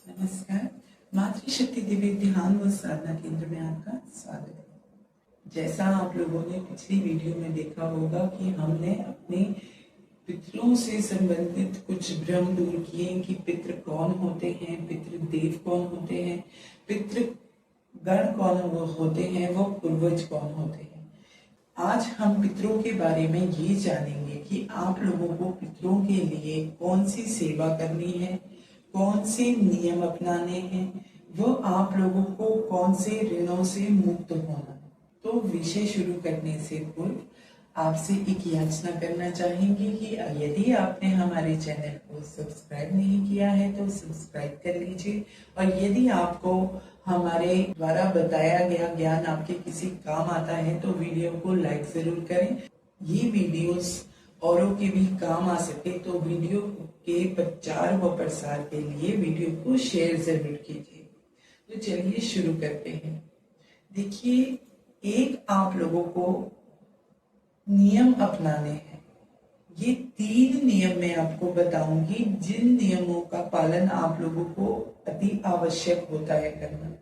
नमस्कार। मातृशक्ति दिव्य ध्यान व साधना केंद्र में आपका स्वागत है। जैसा आप लोगों ने पिछली वीडियो में देखा होगा कि हमने अपने पितरों से संबंधित कुछ भ्रम दूर किए कि पितृ कौन होते हैं, पितृदेव कौन होते हैं, पितृगण कौन होते हैं, वो पूर्वज कौन होते हैं। आज हम पितरों के बारे में ये जानेंगे कि आप लोगों को पितरों के लिए कौन सी सेवा करनी है, कौन से नियम अपनाने हैं, वो आप लोगों को कौन से ऋणों से मुक्त होना है। तो विषय शुरू करने से पूर्व आपसे एक याचना करना चाहेंगे कि यदि आपने हमारे चैनल को सब्सक्राइब नहीं किया है तो सब्सक्राइब कर लीजिए, और यदि आपको हमारे द्वारा बताया गया ज्ञान आपके किसी काम आता है तो वीडियो को लाइक जरूर करें। ये वीडियोस औरों के भी काम आ सके तो वीडियो के प्रचार व प्रसार के लिए वीडियो को शेयर जरूर कीजिए। तो चलिए शुरू करते हैं। देखिए, एक आप लोगों को नियम अपनाने हैं। ये 3 नियम मैं आपको बताऊंगी जिन नियमों का पालन आप लोगों को अति आवश्यक होता है करना,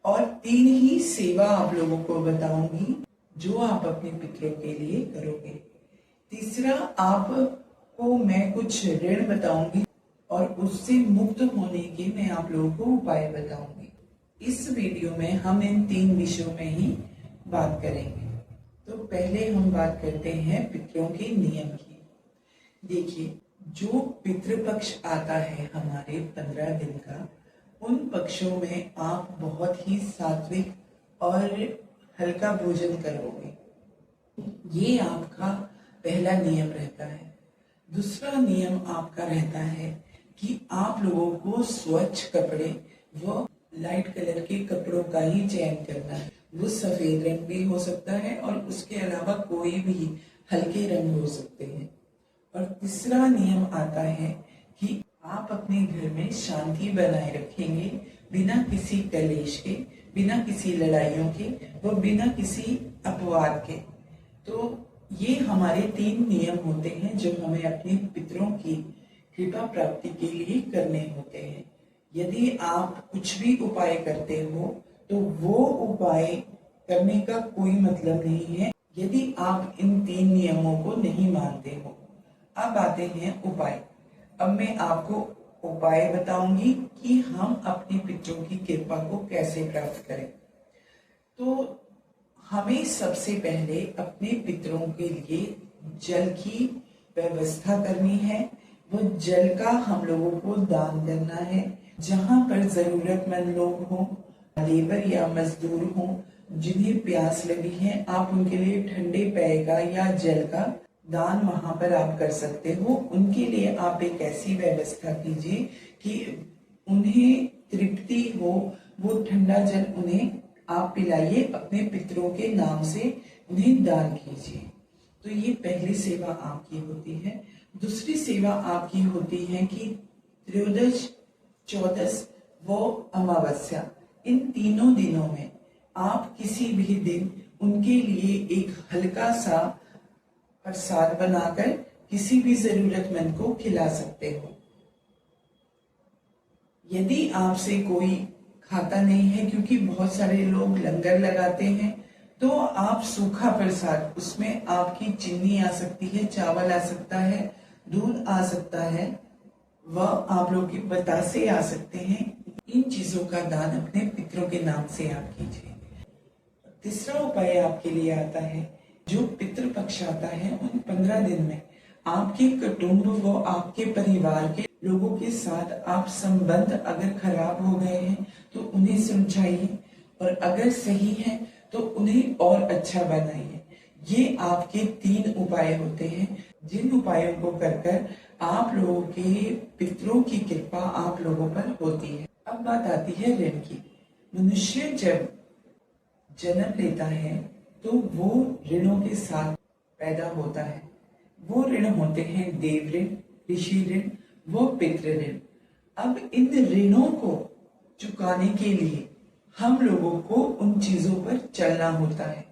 और 3 ही सेवा आप लोगों को बताऊंगी जो आप अपने पितरों के लिए करोगे। तीसरा, आपको मैं कुछ ऋण बताऊंगी और उससे मुक्त होने के मैं आप लोगों को उपाय बताऊंगी। इस वीडियो में हम इन 3 विषयों में ही बात करेंगे। तो पहले हम बात करते हैं पितरों के नियम की। देखिए, जो पितृपक्ष आता है हमारे 15 दिन का, उन पक्षों में आप बहुत ही सात्विक और हल्का भोजन करोगे। ये आपका पहला नियम रहता है। दूसरा नियम आपका रहता है कि आप लोगों को स्वच्छ कपड़े व लाइट कलर के कपड़ों का ही चयन करना है। वो सफेद रंग भी हो सकता है और उसके अलावा कोई भी हल्के रंग हो सकते हैं। और तीसरा नियम आता है कि आप अपने घर में शांति बनाए रखेंगे, बिना किसी कलेश के, बिना किसी लड़ाइयों के व बिना किसी अपवाद के। तो ये हमारे 3 नियम होते हैं जो हमें अपने पितरों की कृपा प्राप्ति के लिए करने होते हैं। यदि आप कुछ भी उपाय करते हो तो वो उपाय करने का कोई मतलब नहीं है यदि आप इन 3 नियमों को नहीं मानते हो। अब आते हैं उपाय। अब मैं आपको उपाय बताऊंगी कि हम अपने पितरों की कृपा को कैसे प्राप्त करें। तो हमें सबसे पहले अपने पितरों के लिए जल की व्यवस्था करनी है। वो जल का हम लोगों को दान करना है। जहां पर जरूरतमंद लोग हों, लेबर या मजदूर हों, जिन्हें प्यास लगी है, आप उनके लिए ठंडे पेय का या जल का दान वहां पर आप कर सकते हो। उनके लिए आप एक ऐसी व्यवस्था कीजिए कि उन्हें तृप्ति हो, वो ठंडा जल उन्हें आप पिलाइए, अपने पितरों के नाम से उन्हें दान कीजिए। तो ये पहली सेवा आपकी होती है। दूसरी सेवा आपकी होती है कि त्रयोदश, चौदस व अमावस्या, इन तीनों दिनों में आप किसी भी दिन उनके लिए एक हल्का सा प्रसाद बनाकर किसी भी जरूरतमंद को खिला सकते हो। यदि आपसे कोई खाता नहीं है, क्योंकि बहुत सारे लोग लंगर लगाते हैं, तो आप सूखा प्रसाद, उसमें आपकी चीनी आ सकती है, चावल आ सकता है, दूध आ सकता है, वह आप लोग के बतासे आ सकते हैं। इन चीजों का दान अपने पितरों के नाम से आप कीजिए। तीसरा उपाय आपके लिए आता है, जो पितृपक्ष आता है उन 15 दिन में आपके कुटुंब व आपके परिवार के लोगों के साथ आप संबंध अगर खराब हो गए हैं तो उन्हें समझाइए, और अगर सही है तो उन्हें और अच्छा बनाइए। ये आपके 3 उपाय होते हैं जिन उपायों को कर आप लोगों के पितरों की कृपा आप लोगों पर होती है। अब बात आती है ऋण की। मनुष्य जब जन्म लेता है तो वो ऋणों के साथ पैदा होता है। वो ऋण होते हैं देव ऋण, ऋषि ऋण व पितृ ऋण। अब इन ऋणों को चुकाने के लिए हम लोगों को उन चीजों पर चलना होता है।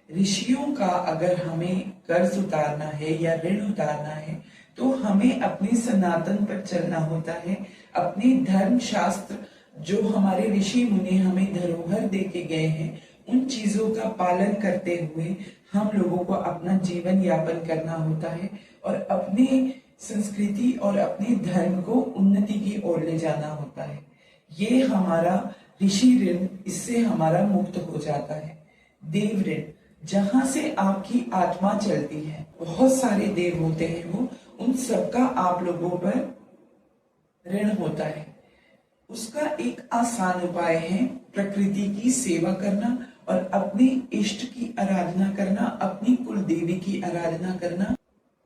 ऋषियों का अगर हमें कर्ज उतारना है या ऋण उतारना है तो हमें अपने सनातन पर चलना होता है। अपने धर्म शास्त्र जो हमारे ऋषि मुनि हमें धरोहर दे के गए हैं, उन चीजों का पालन करते हुए हम लोगों को अपना जीवन यापन करना होता है और अपने संस्कृति और अपने धर्म को उन्नति की ओर ले जाना होता है। ये हमारा ऋषि ऋण, इससे हमारा मुक्त हो जाता है। देव ऋण, जहां से आपकी आत्मा चलती है, बहुत सारे देव होते हैं वो, उन सबका आप लोगों पर ऋण होता है। उसका एक आसान उपाय है प्रकृति की सेवा करना और अपने इष्ट की आराधना करना, अपनी कुल देवी की आराधना करना।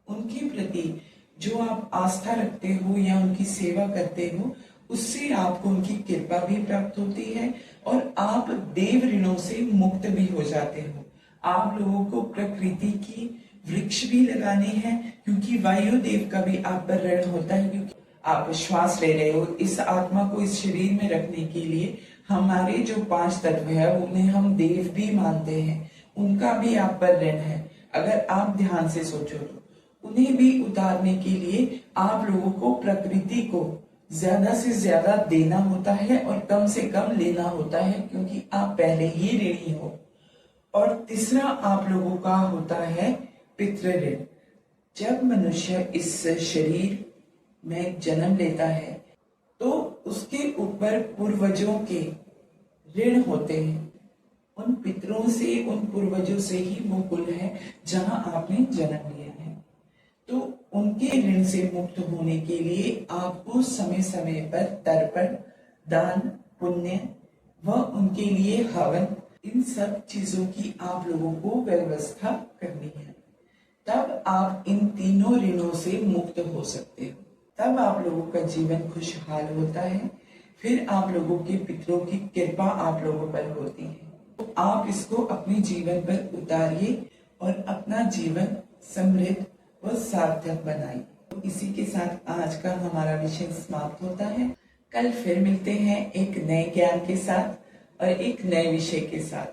उनके प्रति जो आप आस्था रखते हो या उनकी सेवा करते हो, उससे आपको उनकी कृपा भी प्राप्त होती है और आप देव ऋणों से मुक्त भी हो जाते हो। आप लोगों को प्रकृति की वृक्ष भी लगाने हैं, क्योंकि वायु देव का भी आप पर ऋण होता है, क्योंकि आप श्वास ले रहे हो। इस आत्मा को इस शरीर में रखने के लिए हमारे जो 5 तत्व है उन्हें हम देव भी मानते हैं, उनका भी आप पर ऋण है। अगर आप ध्यान से सोचो तो उन्हें भी उतारने के लिए आप लोगों को प्रकृति को ज्यादा से ज्यादा देना होता है और कम से कम लेना होता है, क्योंकि आप पहले ही ऋणी हो। और तीसरा आप लोगों का होता है पितृ ऋण। जब मनुष्य इस शरीर में जन्म लेता है तो उसके ऊपर पूर्वजों के ऋण होते हैं। उन पितरों से, उन पूर्वजों से ही वो कुल है जहां आपने जन्म लिया है। तो उनके ऋण से मुक्त होने के लिए आपको समय समय पर तर्पण, दान, पुण्य व उनके लिए हवन, इन सब चीजों की आप लोगों को व्यवस्था करनी है। तब आप इन तीनों ऋणों से मुक्त हो सकते हो। तब आप लोगों का जीवन खुशहाल होता है। फिर आप लोगों के पितरों की कृपा आप लोगों पर होती है। तो आप इसको अपने जीवन पर उतारिए और अपना जीवन समृद्ध व सार्थक बनाइए। तो इसी के साथ आज का हमारा विषय समाप्त होता है। कल फिर मिलते हैं एक नए ज्ञान के साथ और एक नए विषय के साथ।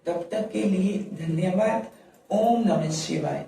तब तक के लिए धन्यवाद। ओम नमः शिवाय।